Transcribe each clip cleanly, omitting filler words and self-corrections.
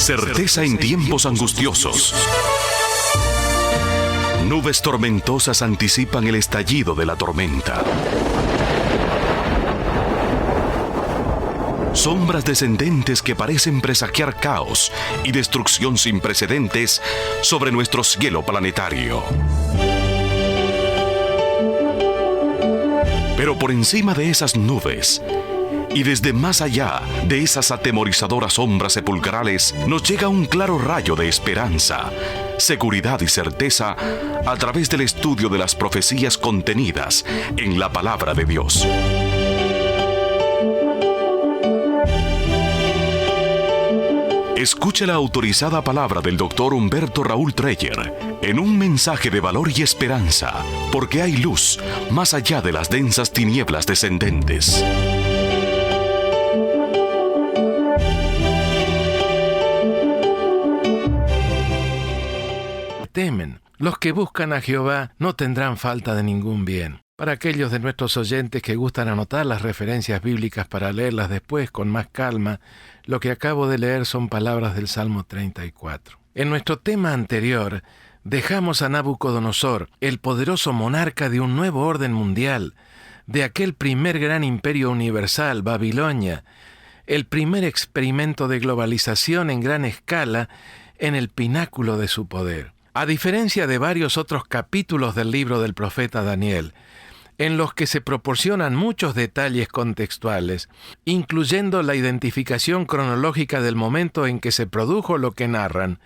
Certeza en tiempos angustiosos. Nubes tormentosas anticipan el estallido de la tormenta. Sombras descendentes que parecen presagiar caos y destrucción sin precedentes sobre nuestro cielo planetario. Pero por encima de esas nubes, y desde más allá de esas atemorizadoras sombras sepulcrales, nos llega un claro rayo de esperanza, seguridad y certeza a través del estudio de las profecías contenidas en la palabra de Dios. Escuche la autorizada palabra del Dr. Humberto Raúl Treyer en un mensaje de valor y esperanza, porque hay luz más allá de las densas tinieblas descendentes. Temen. Los que buscan a Jehová no tendrán falta de ningún bien. Para aquellos de nuestros oyentes que gustan anotar las referencias bíblicas para leerlas después con más calma, lo que acabo de leer son palabras del Salmo 34. En nuestro tema anterior, dejamos a Nabucodonosor, el poderoso monarca de un nuevo orden mundial, de aquel primer gran imperio universal, Babilonia, el primer experimento de globalización en gran escala, en el pináculo de su poder. A diferencia de varios otros capítulos del libro del profeta Daniel, en los que se proporcionan muchos detalles contextuales, incluyendo la identificación cronológica del momento en que se produjo lo que narran,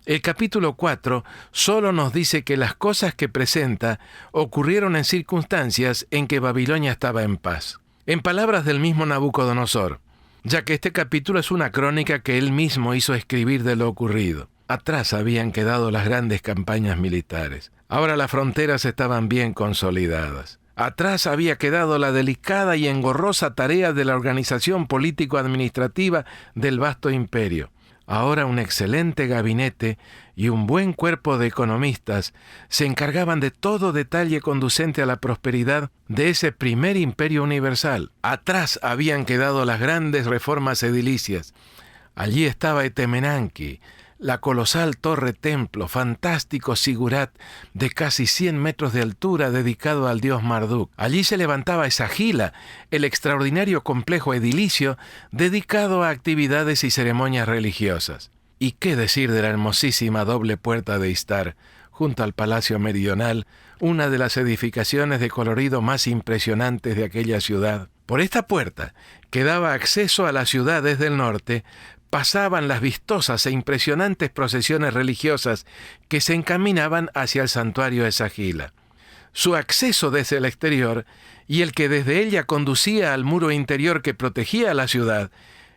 el capítulo 4 solo nos dice que las cosas que presenta ocurrieron en circunstancias en que Babilonia estaba en paz. En palabras del mismo Nabucodonosor, ya que este capítulo es una crónica que él mismo hizo escribir de lo ocurrido. Atrás habían quedado las grandes campañas militares. Ahora las fronteras estaban bien consolidadas. Atrás había quedado la delicada y engorrosa tarea de la organización político-administrativa del vasto imperio. Ahora un excelente gabinete y un buen cuerpo de economistas se encargaban de todo detalle conducente a la prosperidad de ese primer imperio universal. Atrás habían quedado las grandes reformas edilicias. Allí estaba Etemenanki, la colosal torre-templo, fantástico zigurat de casi 100 metros de altura dedicado al dios Marduk. Allí se levantaba Esagila, el extraordinario complejo edilicio dedicado a actividades y ceremonias religiosas. ¿Y qué decir de la hermosísima doble puerta de Istar, junto al Palacio Meridional, una de las edificaciones de colorido más impresionantes de aquella ciudad? Por esta puerta, que daba acceso a la ciudad desde el norte, pasaban las vistosas e impresionantes procesiones religiosas que se encaminaban hacia el santuario de Esagila. Su acceso desde el exterior y el que desde ella conducía al muro interior que protegía a la ciudad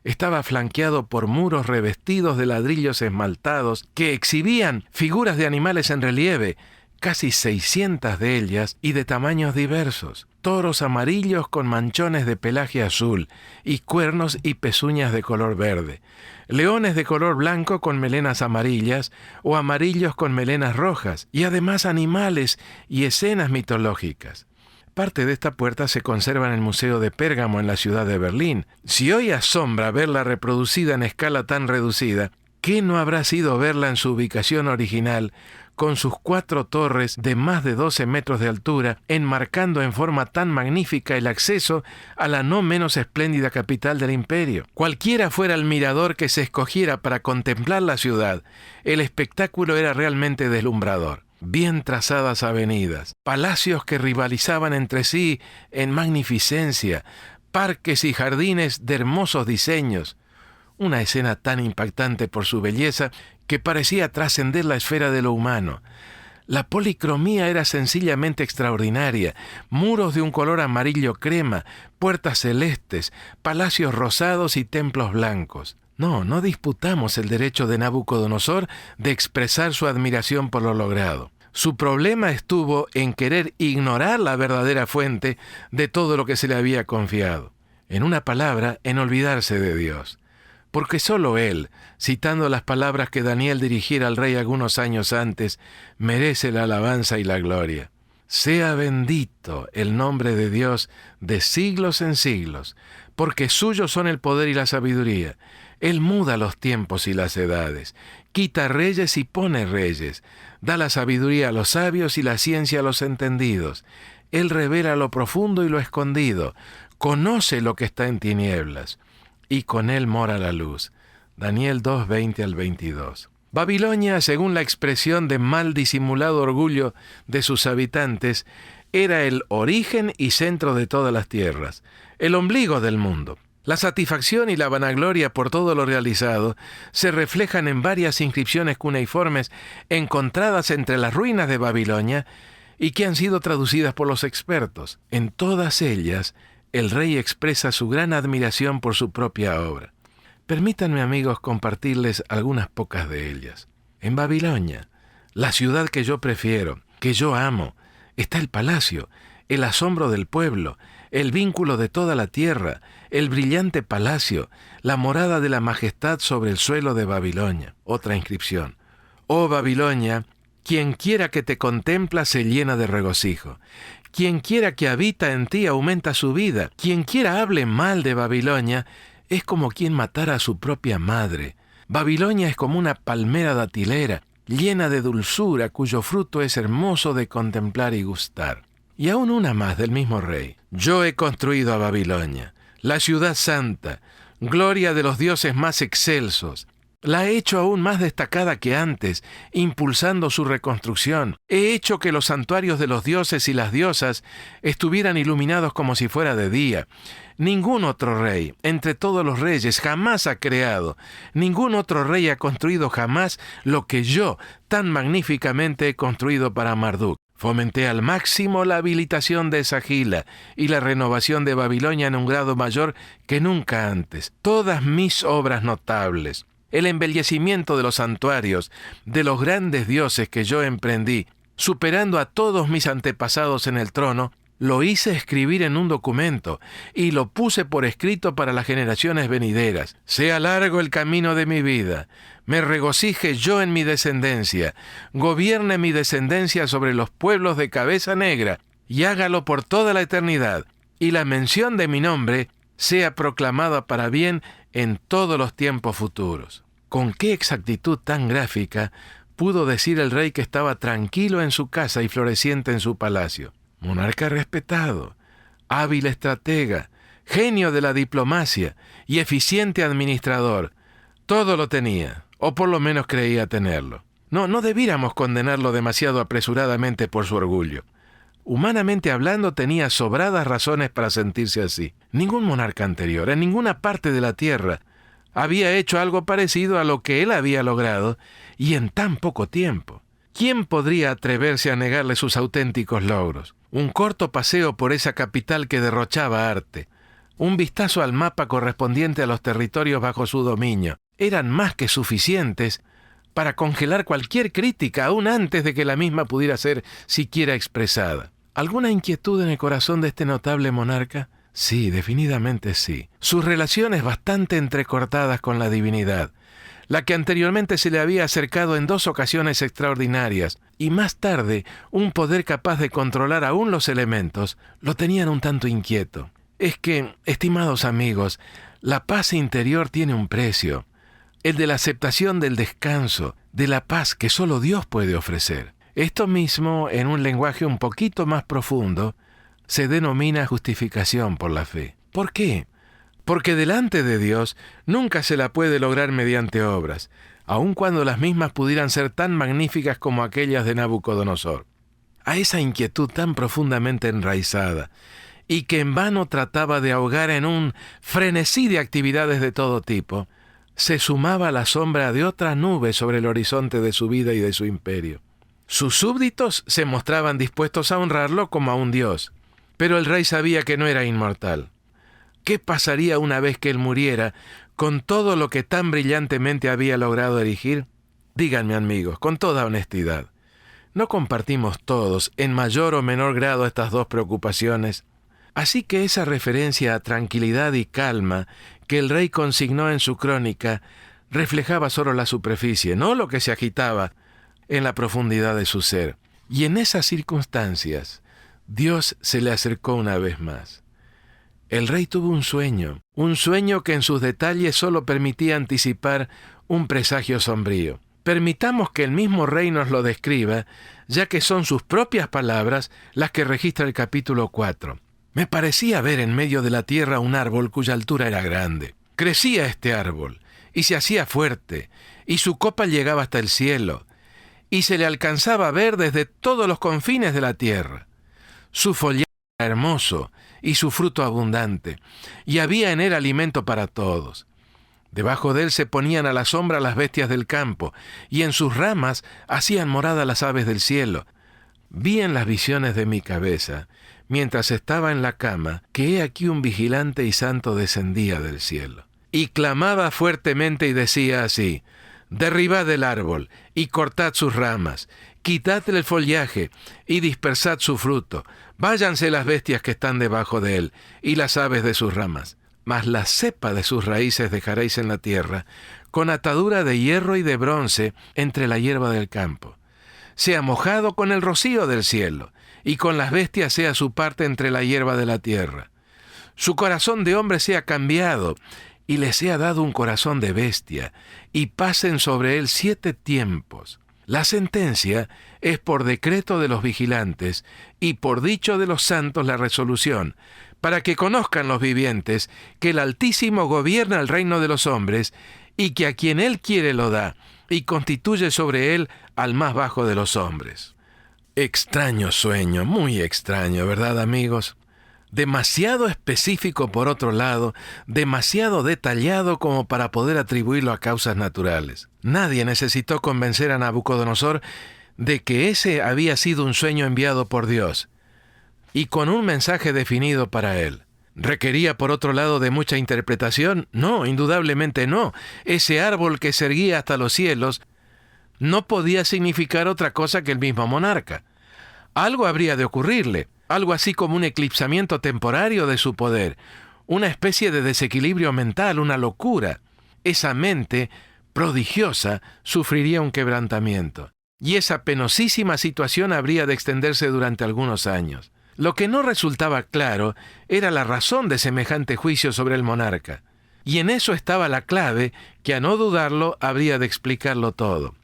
estaba flanqueado por muros revestidos de ladrillos esmaltados que exhibían figuras de animales en relieve, casi 600 de ellas y de tamaños diversos. Toros amarillos con manchones de pelaje azul y cuernos y pezuñas de color verde. Leones de color blanco con melenas amarillas o amarillos con melenas rojas. Y además animales y escenas mitológicas. Parte de esta puerta se conserva en el Museo de Pérgamo en la ciudad de Berlín. Si hoy asombra verla reproducida en escala tan reducida, ¿qué no habrá sido verla en su ubicación original, con sus 4 torres de más de 12 metros de altura, enmarcando en forma tan magnífica el acceso a la no menos espléndida capital del imperio? Cualquiera fuera el mirador que se escogiera para contemplar la ciudad, el espectáculo era realmente deslumbrador. Bien trazadas avenidas, palacios que rivalizaban entre sí en magnificencia, parques y jardines de hermosos diseños. Una escena tan impactante por su belleza que parecía trascender la esfera de lo humano. La policromía era sencillamente extraordinaria. Muros de un color amarillo crema, puertas celestes, palacios rosados y templos blancos. No disputamos el derecho de Nabucodonosor de expresar su admiración por lo logrado. Su problema estuvo en querer ignorar la verdadera fuente de todo lo que se le había confiado. En una palabra, en olvidarse de Dios. Porque solo Él, citando las palabras que Daniel dirigiera al rey algunos años antes, merece la alabanza y la gloria. Sea bendito el nombre de Dios de siglos en siglos, porque suyos son el poder y la sabiduría. Él muda los tiempos y las edades, quita reyes y pone reyes, da la sabiduría a los sabios y la ciencia a los entendidos. Él revela lo profundo y lo escondido, conoce lo que está en tinieblas, y con él mora la luz. Daniel 2, 20 al 22. Babilonia, según la expresión de mal disimulado orgullo de sus habitantes, era el origen y centro de todas las tierras, el ombligo del mundo. La satisfacción y la vanagloria por todo lo realizado se reflejan en varias inscripciones cuneiformes encontradas entre las ruinas de Babilonia y que han sido traducidas por los expertos. En todas ellas, el rey expresa su gran admiración por su propia obra. Permítanme, amigos, compartirles algunas pocas de ellas. En Babilonia, la ciudad que yo prefiero, que yo amo, está el palacio, el asombro del pueblo, el vínculo de toda la tierra, el brillante palacio, la morada de la majestad sobre el suelo de Babilonia. Otra inscripción. Oh Babilonia, quien quiera que te contempla se llena de regocijo. Quien quiera que habita en ti aumenta su vida. Quien quiera hable mal de Babilonia es como quien matara a su propia madre. Babilonia es como una palmera datilera, llena de dulzura, cuyo fruto es hermoso de contemplar y gustar. Y aún una más del mismo rey. Yo he construido a Babilonia, la ciudad santa, gloria de los dioses más excelsos. La he hecho aún más destacada que antes, impulsando su reconstrucción. He hecho que los santuarios de los dioses y las diosas estuvieran iluminados como si fuera de día. Ningún otro rey, entre todos los reyes, jamás ha creado. Ningún otro rey ha construido jamás lo que yo tan magníficamente he construido para Marduk. Fomenté al máximo la habilitación de Esagila y la renovación de Babilonia en un grado mayor que nunca antes. Todas mis obras notables, el embellecimiento de los santuarios, de los grandes dioses que yo emprendí, superando a todos mis antepasados en el trono, lo hice escribir en un documento y lo puse por escrito para las generaciones venideras. Sea largo el camino de mi vida, me regocije yo en mi descendencia, gobierne mi descendencia sobre los pueblos de cabeza negra y hágalo por toda la eternidad, y la mención de mi nombre sea proclamada para bien en todos los tiempos futuros. Con qué exactitud tan gráfica pudo decir el rey que estaba tranquilo en su casa y floreciente en su palacio. Monarca respetado, hábil estratega, genio de la diplomacia y eficiente administrador. Todo lo tenía, o por lo menos creía tenerlo. No debiéramos condenarlo demasiado apresuradamente por su orgullo. Humanamente hablando, tenía sobradas razones para sentirse así. Ningún monarca anterior, en ninguna parte de la tierra, había hecho algo parecido a lo que él había logrado, y en tan poco tiempo. ¿Quién podría atreverse a negarle sus auténticos logros? Un corto paseo por esa capital que derrochaba arte, un vistazo al mapa correspondiente a los territorios bajo su dominio, eran más que suficientes para congelar cualquier crítica, aún antes de que la misma pudiera ser siquiera expresada. ¿Alguna inquietud en el corazón de este notable monarca? Sí, definidamente sí. Sus relaciones bastante entrecortadas con la divinidad, la que anteriormente se le había acercado en 2 ocasiones extraordinarias, y más tarde un poder capaz de controlar aún los elementos, lo tenían un tanto inquieto. Es que, estimados amigos, la paz interior tiene un precio, el de la aceptación del descanso, de la paz que solo Dios puede ofrecer. Esto mismo, en un lenguaje un poquito más profundo, se denomina justificación por la fe. ¿Por qué? Porque delante de Dios nunca se la puede lograr mediante obras, aun cuando las mismas pudieran ser tan magníficas como aquellas de Nabucodonosor. A esa inquietud tan profundamente enraizada, y que en vano trataba de ahogar en un frenesí de actividades de todo tipo, se sumaba la sombra de otra nube sobre el horizonte de su vida y de su imperio. Sus súbditos se mostraban dispuestos a honrarlo como a un dios, pero el rey sabía que no era inmortal. ¿Qué pasaría una vez que él muriera con todo lo que tan brillantemente había logrado erigir? Díganme, amigos, con toda honestidad, ¿no compartimos todos, en mayor o menor grado, estas 2 preocupaciones? Así que esa referencia a tranquilidad y calma que el rey consignó en su crónica reflejaba solo la superficie, no lo que se agitaba en la profundidad de su ser. Y en esas circunstancias, Dios se le acercó una vez más. El rey tuvo un sueño que en sus detalles solo permitía anticipar un presagio sombrío. Permitamos que el mismo rey nos lo describa, ya que son sus propias palabras las que registra el capítulo 4. Me parecía ver en medio de la tierra un árbol cuya altura era grande. Crecía este árbol, y se hacía fuerte, y su copa llegaba hasta el cielo, y se le alcanzaba a ver desde todos los confines de la tierra. Su follaje era hermoso, y su fruto abundante, y había en él alimento para todos. Debajo de él se ponían a la sombra las bestias del campo, y en sus ramas hacían morada las aves del cielo. Vi en las visiones de mi cabeza, mientras estaba en la cama, que he aquí un vigilante y santo descendía del cielo. Y clamaba fuertemente y decía así: derribad el árbol, y cortad sus ramas, quitadle el follaje, y dispersad su fruto. Váyanse las bestias que están debajo de él, y las aves de sus ramas. Mas la cepa de sus raíces dejaréis en la tierra, con atadura de hierro y de bronce entre la hierba del campo. Sea mojado con el rocío del cielo, y con las bestias sea su parte entre la hierba de la tierra. Su corazón de hombre sea cambiado, y le sea dado un corazón de bestia, y pasen sobre él 7 tiempos. La sentencia es por decreto de los vigilantes, y por dicho de los santos la resolución, para que conozcan los vivientes que el Altísimo gobierna el reino de los hombres, y que a quien él quiere lo da, y constituye sobre él al más bajo de los hombres. Extraño sueño, muy extraño, ¿verdad, amigos? Demasiado específico por otro lado, demasiado detallado como para poder atribuirlo a causas naturales. Nadie necesitó convencer a Nabucodonosor de que ese había sido un sueño enviado por Dios, y con un mensaje definido para él. ¿Requería por otro lado de mucha interpretación? No, indudablemente no. Ese árbol que se erguía hasta los cielos no podía significar otra cosa que el mismo monarca. Algo habría de ocurrirle, algo así como un eclipsamiento temporario de su poder, una especie de desequilibrio mental, una locura. Esa mente prodigiosa sufriría un quebrantamiento, y esa penosísima situación habría de extenderse durante algunos años. Lo que no resultaba claro era la razón de semejante juicio sobre el monarca, y en eso estaba la clave que, a no dudarlo, habría de explicarlo todo.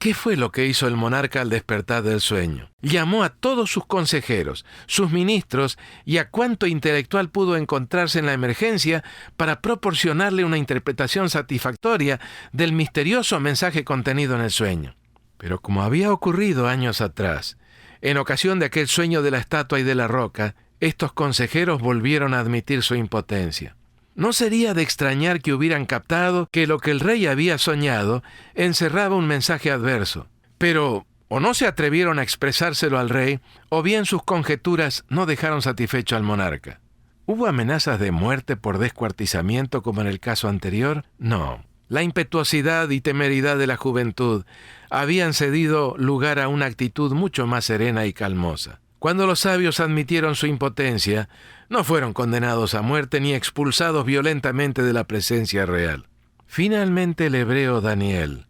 ¿Qué fue lo que hizo el monarca al despertar del sueño? Llamó a todos sus consejeros, sus ministros y a cuanto intelectual pudo encontrarse en la emergencia para proporcionarle una interpretación satisfactoria del misterioso mensaje contenido en el sueño. Pero como había ocurrido años atrás, en ocasión de aquel sueño de la estatua y de la roca, estos consejeros volvieron a admitir su impotencia. No sería de extrañar que hubieran captado que lo que el rey había soñado encerraba un mensaje adverso. Pero o no se atrevieron a expresárselo al rey, o bien sus conjeturas no dejaron satisfecho al monarca. ¿Hubo amenazas de muerte por descuartizamiento como en el caso anterior? No. La impetuosidad y temeridad de la juventud habían cedido lugar a una actitud mucho más serena y calmosa. Cuando los sabios admitieron su impotencia, no fueron condenados a muerte ni expulsados violentamente de la presencia real. Finalmente el hebreo Daniel,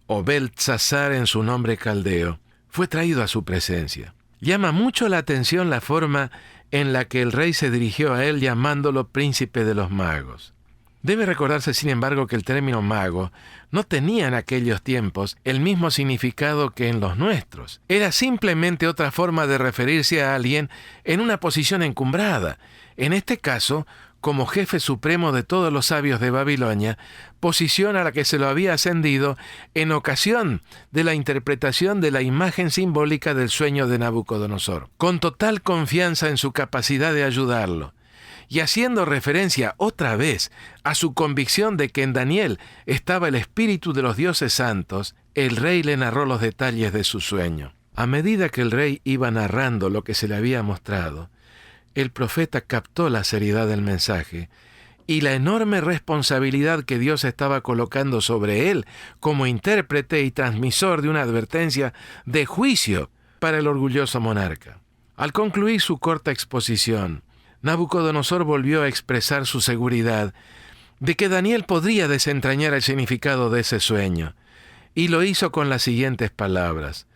o Beltsasar en su nombre caldeo, fue traído a su presencia. Llama mucho la atención la forma en la que el rey se dirigió a él llamándolo príncipe de los magos. Debe recordarse, sin embargo, que el término mago no tenía en aquellos tiempos el mismo significado que en los nuestros. Era simplemente otra forma de referirse a alguien en una posición encumbrada, en este caso, como jefe supremo de todos los sabios de Babilonia, posición a la que se lo había ascendido en ocasión de la interpretación de la imagen simbólica del sueño de Nabucodonosor. Con total confianza en su capacidad de ayudarlo, y haciendo referencia otra vez a su convicción de que en Daniel estaba el espíritu de los dioses santos, el rey le narró los detalles de su sueño. A medida que el rey iba narrando lo que se le había mostrado, el profeta captó la seriedad del mensaje y la enorme responsabilidad que Dios estaba colocando sobre él como intérprete y transmisor de una advertencia de juicio para el orgulloso monarca. Al concluir su corta exposición, Nabucodonosor volvió a expresar su seguridad de que Daniel podría desentrañar el significado de ese sueño, y lo hizo con las siguientes palabras: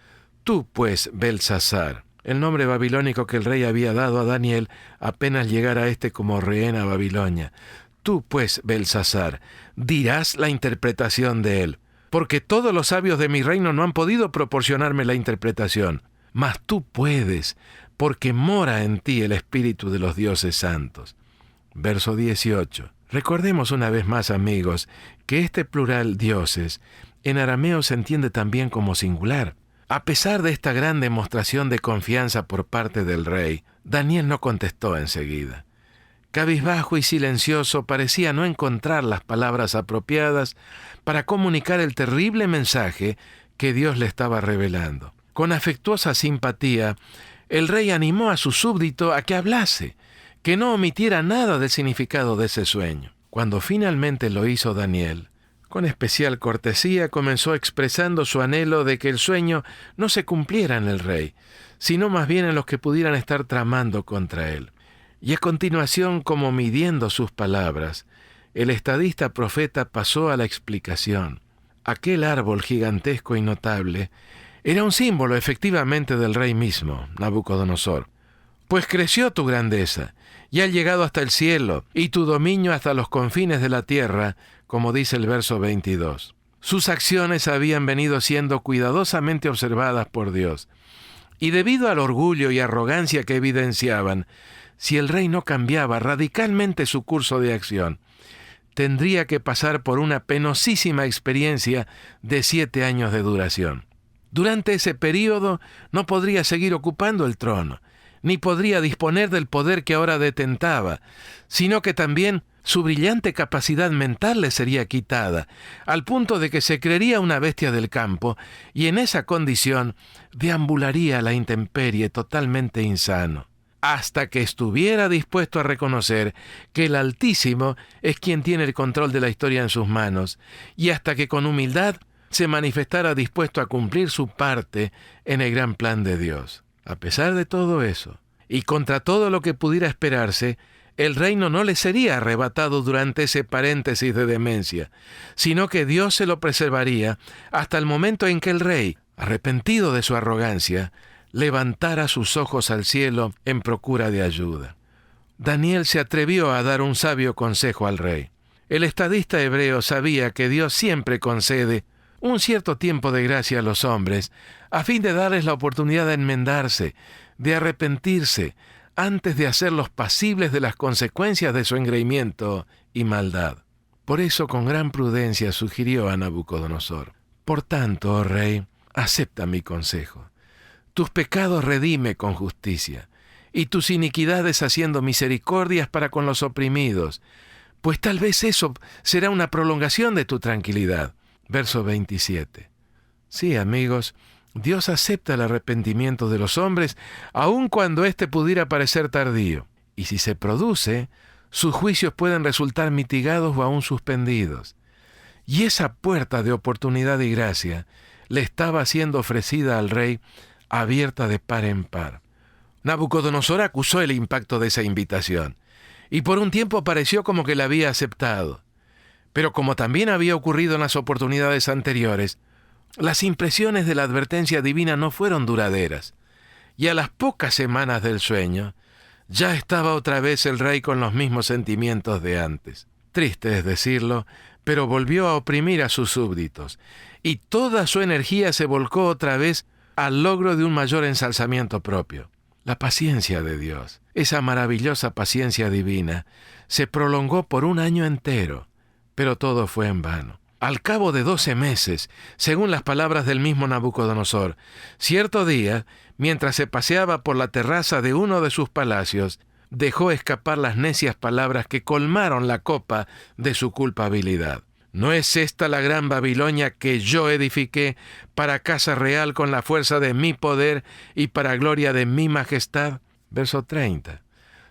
«Tú, pues, Beltsasar, el nombre babilónico que el rey había dado a Daniel apenas llegara éste como rehén a Babilonia. Tú, pues, Belsasar, dirás la interpretación de él, porque todos los sabios de mi reino no han podido proporcionarme la interpretación. Mas tú puedes, porque mora en ti el espíritu de los dioses santos. Verso 18. Recordemos una vez más, amigos, que este plural dioses en arameo se entiende también como singular. A pesar de esta gran demostración de confianza por parte del rey, Daniel no contestó enseguida. Cabizbajo y silencioso, parecía no encontrar las palabras apropiadas para comunicar el terrible mensaje que Dios le estaba revelando. Con afectuosa simpatía, el rey animó a su súbdito a que hablase, que no omitiera nada del significado de ese sueño. Cuando finalmente lo hizo Daniel, con especial cortesía comenzó expresando su anhelo de que el sueño no se cumpliera en el rey, sino más bien en los que pudieran estar tramando contra él. Y a continuación, como midiendo sus palabras, el estadista profeta pasó a la explicación. Aquel árbol gigantesco y notable era un símbolo efectivamente del rey mismo, Nabucodonosor. Pues creció tu grandeza, y ha llegado hasta el cielo, y tu dominio hasta los confines de la tierra, como dice el verso 22. Sus acciones habían venido siendo cuidadosamente observadas por Dios, y debido al orgullo y arrogancia que evidenciaban, si el rey no cambiaba radicalmente su curso de acción, tendría que pasar por una penosísima experiencia de 7 años de duración. Durante ese período no podría seguir ocupando el trono, ni podría disponer del poder que ahora detentaba, sino que también su brillante capacidad mental le sería quitada, al punto de que se creería una bestia del campo, y en esa condición deambularía a la intemperie totalmente insano, hasta que estuviera dispuesto a reconocer que el Altísimo es quien tiene el control de la historia en sus manos, y hasta que con humildad se manifestara dispuesto a cumplir su parte en el gran plan de Dios. A pesar de todo eso, y contra todo lo que pudiera esperarse, el reino no le sería arrebatado durante ese paréntesis de demencia, sino que Dios se lo preservaría hasta el momento en que el rey, arrepentido de su arrogancia, levantara sus ojos al cielo en procura de ayuda. Daniel se atrevió a dar un sabio consejo al rey. El estadista hebreo sabía que Dios siempre concede un cierto tiempo de gracia a los hombres, a fin de darles la oportunidad de enmendarse, de arrepentirse, antes de hacerlos pasibles de las consecuencias de su engreimiento y maldad. Por eso, con gran prudencia, sugirió a Nabucodonosor: por tanto, oh rey, acepta mi consejo. Tus pecados redime con justicia, y tus iniquidades haciendo misericordias para con los oprimidos, pues tal vez eso será una prolongación de tu tranquilidad. Verso 27. Sí, amigos, Dios acepta el arrepentimiento de los hombres, aun cuando éste pudiera parecer tardío. Y si se produce, sus juicios pueden resultar mitigados o aún suspendidos. Y esa puerta de oportunidad y gracia le estaba siendo ofrecida al rey, abierta de par en par. Nabucodonosor acusó el impacto de esa invitación, y por un tiempo pareció como que la había aceptado. Pero como también había ocurrido en las oportunidades anteriores, las impresiones de la advertencia divina no fueron duraderas, y a las pocas semanas del sueño, ya estaba otra vez el rey con los mismos sentimientos de antes. Triste es decirlo, pero volvió a oprimir a sus súbditos, y toda su energía se volcó otra vez al logro de un mayor ensalzamiento propio. La paciencia de Dios, esa maravillosa paciencia divina, se prolongó por 1 año entero, pero todo fue en vano. Al cabo de 12 meses, según las palabras del mismo Nabucodonosor, cierto día, mientras se paseaba por la terraza de uno de sus palacios, dejó escapar las necias palabras que colmaron la copa de su culpabilidad. ¿No es esta la gran Babilonia que yo edifiqué para casa real con la fuerza de mi poder y para gloria de mi majestad? Verso 30.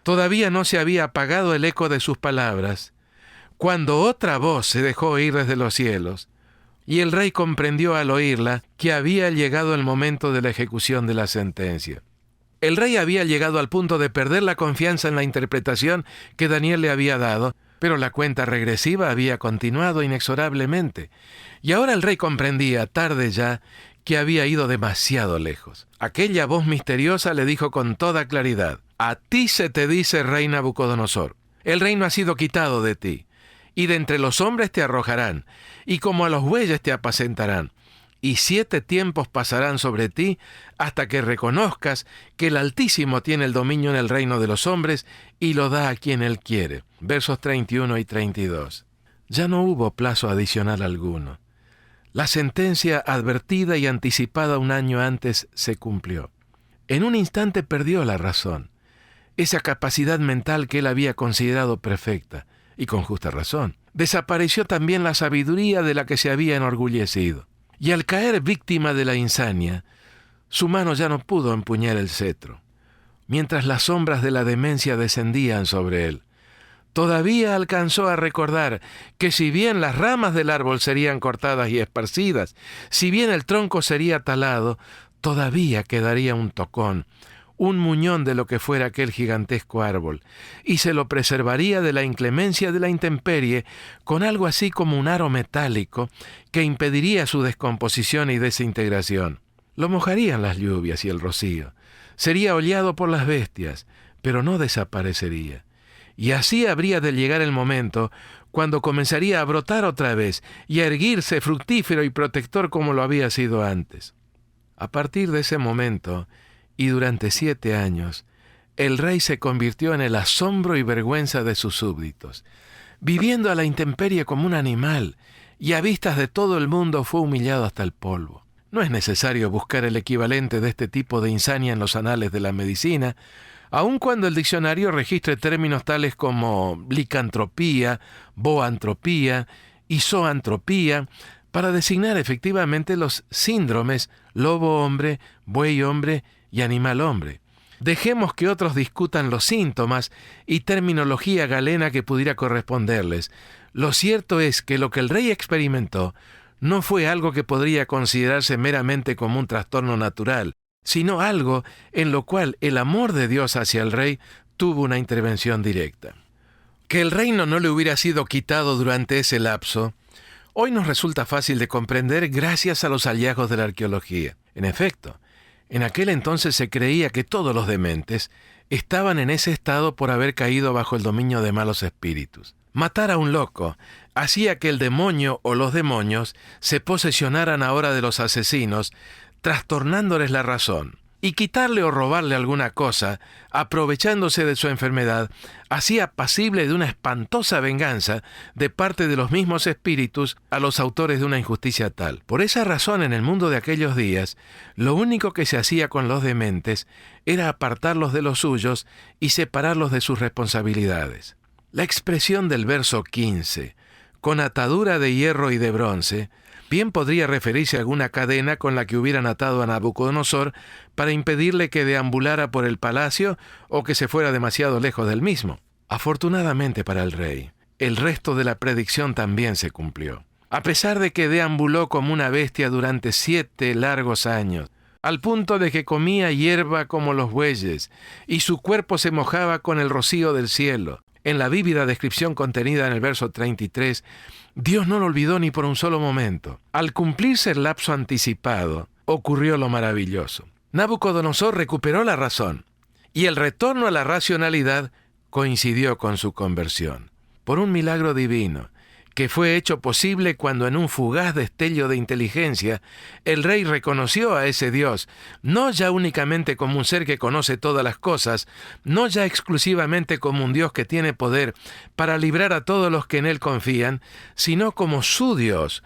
Todavía no se había apagado el eco de sus palabras, cuando otra voz se dejó oír desde los cielos, y el rey comprendió al oírla que había llegado el momento de la ejecución de la sentencia. El rey había llegado al punto de perder la confianza en la interpretación que Daniel le había dado, pero la cuenta regresiva había continuado inexorablemente, y ahora el rey comprendía, tarde ya, que había ido demasiado lejos. Aquella voz misteriosa le dijo con toda claridad: «A ti se te dice, rey Nabucodonosor, el reino ha sido quitado de ti, y de entre los hombres te arrojarán, y como a los bueyes te apacentarán. Y 7 tiempos pasarán sobre ti hasta que reconozcas que el Altísimo tiene el dominio en el reino de los hombres y lo da a quien Él quiere». Versos 31 y 32. Ya no hubo plazo adicional alguno. La sentencia advertida y anticipada un año antes se cumplió. En un instante perdió la razón, esa capacidad mental que él había considerado perfecta, y con justa razón. Desapareció también la sabiduría de la que se había enorgullecido. Y al caer víctima de la insania, su mano ya no pudo empuñar el cetro, mientras las sombras de la demencia descendían sobre él. Todavía alcanzó a recordar que si bien las ramas del árbol serían cortadas y esparcidas, si bien el tronco sería talado, todavía quedaría un tocón, un muñón de lo que fuera aquel gigantesco árbol, y se lo preservaría de la inclemencia de la intemperie con algo así como un aro metálico que impediría su descomposición y desintegración. Lo mojarían las lluvias y el rocío, sería hollado por las bestias, pero no desaparecería. Y así habría de llegar el momento cuando comenzaría a brotar otra vez y a erguirse fructífero y protector como lo había sido antes. A partir de ese momento, y durante 7 años, el rey se convirtió en el asombro y vergüenza de sus súbditos. Viviendo a la intemperie como un animal, y a vistas de todo el mundo fue humillado hasta el polvo. No es necesario buscar el equivalente de este tipo de insania en los anales de la medicina, aun cuando el diccionario registre términos tales como licantropía, boantropía y zoantropía, para designar efectivamente los síndromes lobo-hombre, buey-hombre y animal-hombre. Dejemos que otros discutan los síntomas y terminología galena que pudiera corresponderles. Lo cierto es que lo que el rey experimentó no fue algo que podría considerarse meramente como un trastorno natural, sino algo en lo cual el amor de Dios hacia el rey tuvo una intervención directa. Que el reino no le hubiera sido quitado durante ese lapso, hoy nos resulta fácil de comprender gracias a los hallazgos de la arqueología. En efecto, en aquel entonces se creía que todos los dementes estaban en ese estado por haber caído bajo el dominio de malos espíritus. Matar a un loco hacía que el demonio o los demonios se posesionaran ahora de los asesinos, trastornándoles la razón. Y quitarle o robarle alguna cosa, aprovechándose de su enfermedad, hacía pasible de una espantosa venganza de parte de los mismos espíritus a los autores de una injusticia tal. Por esa razón, en el mundo de aquellos días, lo único que se hacía con los dementes era apartarlos de los suyos y separarlos de sus responsabilidades. La expresión del verso 15, con atadura de hierro y de bronce, bien podría referirse a alguna cadena con la que hubieran atado a Nabucodonosor para impedirle que deambulara por el palacio o que se fuera demasiado lejos del mismo. Afortunadamente para el rey, el resto de la predicción también se cumplió. A pesar de que deambuló como una bestia durante 7 largos años, al punto de que comía hierba como los bueyes, y su cuerpo se mojaba con el rocío del cielo. En la vívida descripción contenida en el verso 33, Dios no lo olvidó ni por un solo momento. Al cumplirse el lapso anticipado, ocurrió lo maravilloso. Nabucodonosor recuperó la razón, y el retorno a la racionalidad coincidió con su conversión. Por un milagro divino, que fue hecho posible cuando en un fugaz destello de inteligencia, el rey reconoció a ese Dios, no ya únicamente como un ser que conoce todas las cosas, no ya exclusivamente como un Dios que tiene poder para librar a todos los que en él confían, sino como su Dios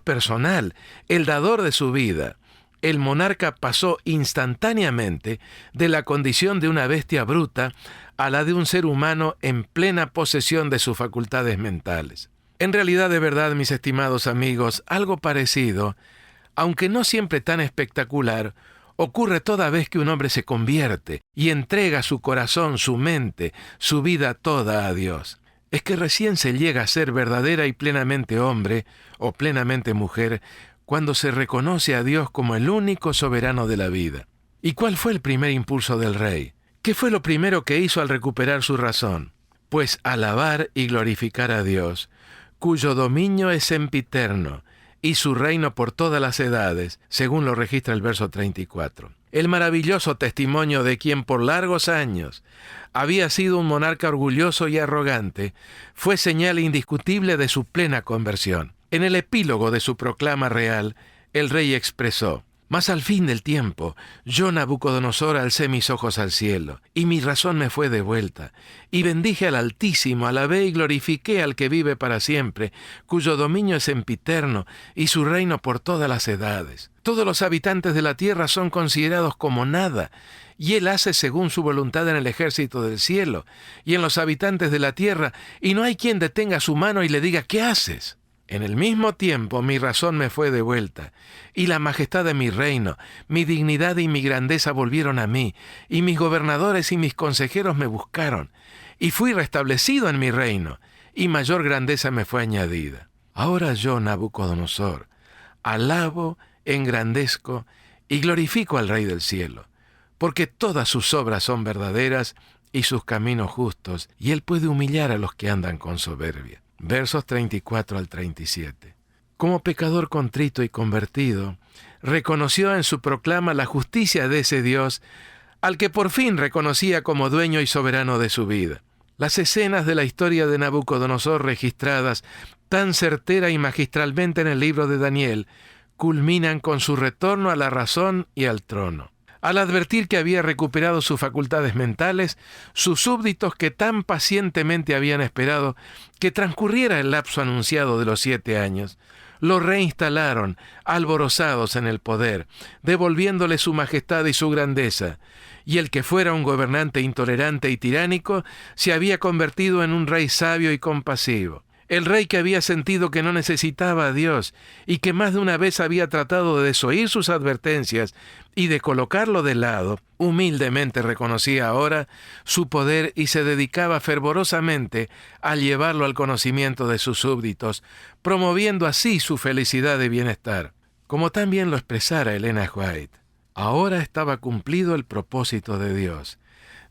personal, el dador de su vida. El monarca pasó instantáneamente de la condición de una bestia bruta a la de un ser humano en plena posesión de sus facultades mentales. En realidad, de verdad, mis estimados amigos, algo parecido, aunque no siempre tan espectacular, ocurre toda vez que un hombre se convierte y entrega su corazón, su mente, su vida toda a Dios. Es que recién se llega a ser verdadera y plenamente hombre o plenamente mujer cuando se reconoce a Dios como el único soberano de la vida. ¿Y cuál fue el primer impulso del rey? ¿Qué fue lo primero que hizo al recuperar su razón? Pues alabar y glorificar a Dios, cuyo dominio es sempiterno, y su reino por todas las edades, según lo registra el verso 34. El maravilloso testimonio de quien por largos años había sido un monarca orgulloso y arrogante fue señal indiscutible de su plena conversión. En el epílogo de su proclama real, el rey expresó: «Mas al fin del tiempo, yo, Nabucodonosor, alcé mis ojos al cielo, y mi razón me fue devuelta, y bendije al Altísimo, alabé y glorifiqué al que vive para siempre, cuyo dominio es sempiterno, y su reino por todas las edades. Todos los habitantes de la tierra son considerados como nada, y él hace según su voluntad en el ejército del cielo, y en los habitantes de la tierra, y no hay quien detenga su mano y le diga: ¿qué haces?». En el mismo tiempo mi razón me fue devuelta, y la majestad de mi reino, mi dignidad y mi grandeza volvieron a mí, y mis gobernadores y mis consejeros me buscaron, y fui restablecido en mi reino, y mayor grandeza me fue añadida. Ahora yo, Nabucodonosor, alabo, engrandezco y glorifico al Rey del cielo, porque todas sus obras son verdaderas y sus caminos justos, y él puede humillar a los que andan con soberbia. Versos 34 al 37. Como pecador contrito y convertido, reconoció en su proclama la justicia de ese Dios al que por fin reconocía como dueño y soberano de su vida. Las escenas de la historia de Nabucodonosor registradas tan certera y magistralmente en el libro de Daniel culminan con su retorno a la razón y al trono. Al advertir que había recuperado sus facultades mentales, sus súbditos, que tan pacientemente habían esperado que transcurriera el lapso anunciado de los 7 años, lo reinstalaron, alborozados en el poder, devolviéndole su majestad y su grandeza, y el que fuera un gobernante intolerante y tiránico se había convertido en un rey sabio y compasivo. El rey que había sentido que no necesitaba a Dios y que más de una vez había tratado de desoír sus advertencias y de colocarlo de lado, humildemente reconocía ahora su poder y se dedicaba fervorosamente a llevarlo al conocimiento de sus súbditos, promoviendo así su felicidad y bienestar. Como también lo expresara Elena White, ahora estaba cumplido el propósito de Dios,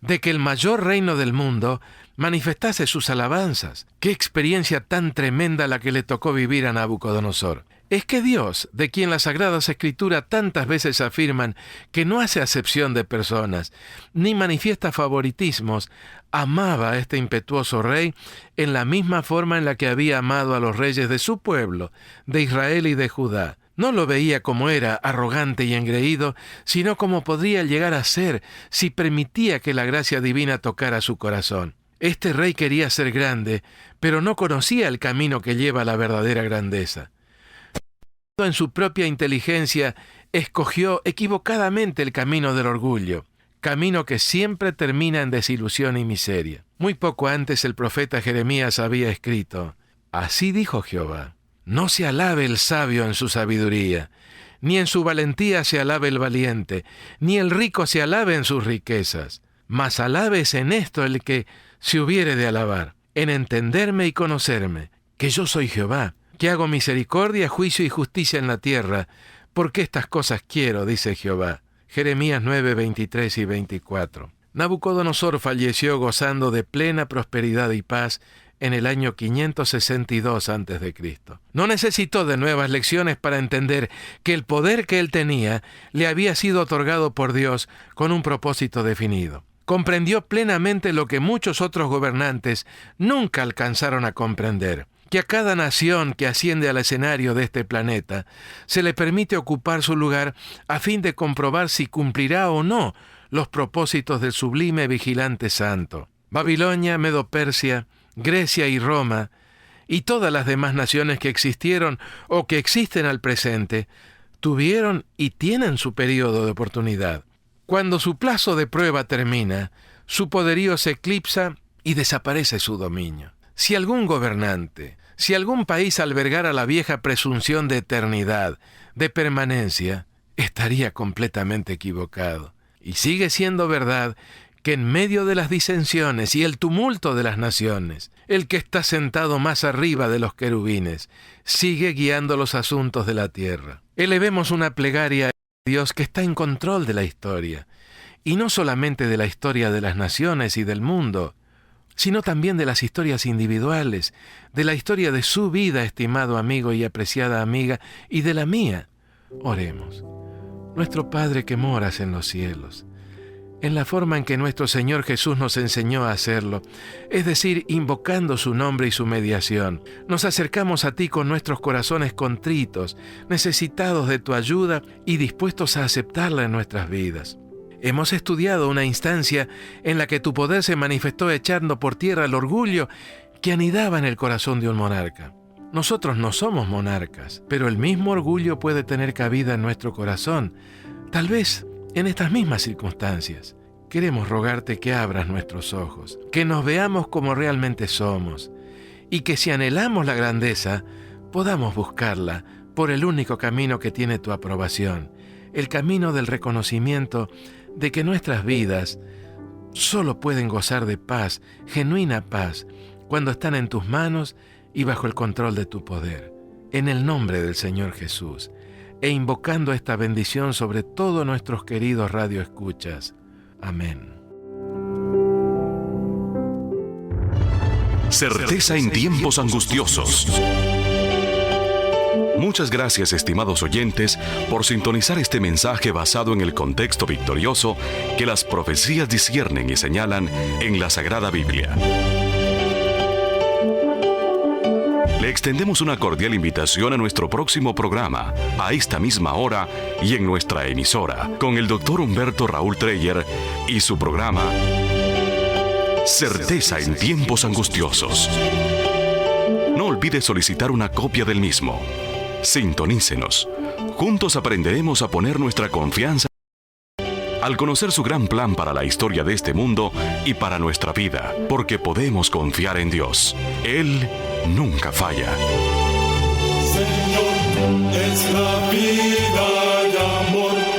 de que el mayor reino del mundo manifestase sus alabanzas. ¡Qué experiencia tan tremenda la que le tocó vivir a Nabucodonosor! Es que Dios, de quien las Sagradas Escrituras tantas veces afirman que no hace acepción de personas, ni manifiesta favoritismos, amaba a este impetuoso rey en la misma forma en la que había amado a los reyes de su pueblo, de Israel y de Judá. No lo veía como era, arrogante y engreído, sino como podría llegar a ser si permitía que la gracia divina tocara su corazón. Este rey quería ser grande, pero no conocía el camino que lleva a la verdadera grandeza. En su propia inteligencia, escogió equivocadamente el camino del orgullo, camino que siempre termina en desilusión y miseria. Muy poco antes el profeta Jeremías había escrito: «Así dijo Jehová, no se alabe el sabio en su sabiduría, ni en su valentía se alabe el valiente, ni el rico se alabe en sus riquezas, mas alabes en esto el que se hubiere de alabar, en entenderme y conocerme, que yo soy Jehová, que hago misericordia, juicio y justicia en la tierra, porque estas cosas quiero, dice Jehová». Jeremías 9, 23 y 24. Nabucodonosor falleció gozando de plena prosperidad y paz en el año 562 a.C. No necesitó de nuevas lecciones para entender que el poder que él tenía le había sido otorgado por Dios con un propósito definido. Comprendió plenamente lo que muchos otros gobernantes nunca alcanzaron a comprender: que a cada nación que asciende al escenario de este planeta se le permite ocupar su lugar a fin de comprobar si cumplirá o no los propósitos del sublime vigilante santo. Babilonia, Medo-Persia, Grecia y Roma, y todas las demás naciones que existieron o que existen al presente, tuvieron y tienen su periodo de oportunidad. Cuando su plazo de prueba termina, su poderío se eclipsa y desaparece su dominio. Si algún gobernante, si algún país albergara la vieja presunción de eternidad, de permanencia, estaría completamente equivocado. Y sigue siendo verdad que en medio de las disensiones y el tumulto de las naciones, el que está sentado más arriba de los querubines sigue guiando los asuntos de la tierra. Elevemos una plegaria a Dios que está en control de la historia, y no solamente de la historia de las naciones y del mundo, sino también de las historias individuales, de la historia de su vida, estimado amigo y apreciada amiga, y de la mía. Oremos. Nuestro Padre que moras en los cielos, en la forma en que nuestro Señor Jesús nos enseñó a hacerlo, es decir, invocando su nombre y su mediación, nos acercamos a ti con nuestros corazones contritos, necesitados de tu ayuda y dispuestos a aceptarla en nuestras vidas. Hemos estudiado una instancia en la que tu poder se manifestó echando por tierra el orgullo que anidaba en el corazón de un monarca. Nosotros no somos monarcas, pero el mismo orgullo puede tener cabida en nuestro corazón, tal vez en estas mismas circunstancias. Queremos rogarte que abras nuestros ojos, que nos veamos como realmente somos, y que si anhelamos la grandeza, podamos buscarla por el único camino que tiene tu aprobación, el camino del reconocimiento de que nuestras vidas solo pueden gozar de paz, genuina paz, cuando están en tus manos y bajo el control de tu poder. En el nombre del Señor Jesús, e invocando esta bendición sobre todos nuestros queridos radioescuchas. Amén. Certeza en tiempos angustiosos. Muchas gracias, estimados oyentes, por sintonizar este mensaje basado en el contexto victorioso que las profecías disciernen y señalan en la Sagrada Biblia. Le extendemos una cordial invitación a nuestro próximo programa, a esta misma hora y en nuestra emisora, con el Dr. Humberto Raúl Treyer y su programa Certeza en tiempos angustiosos. No olvide solicitar una copia del mismo. Sintonícenos. Juntos aprenderemos a poner nuestra confianza al conocer su gran plan para la historia de este mundo y para nuestra vida, porque podemos confiar en Dios. Él nunca falla. Señor, es la vida y amor.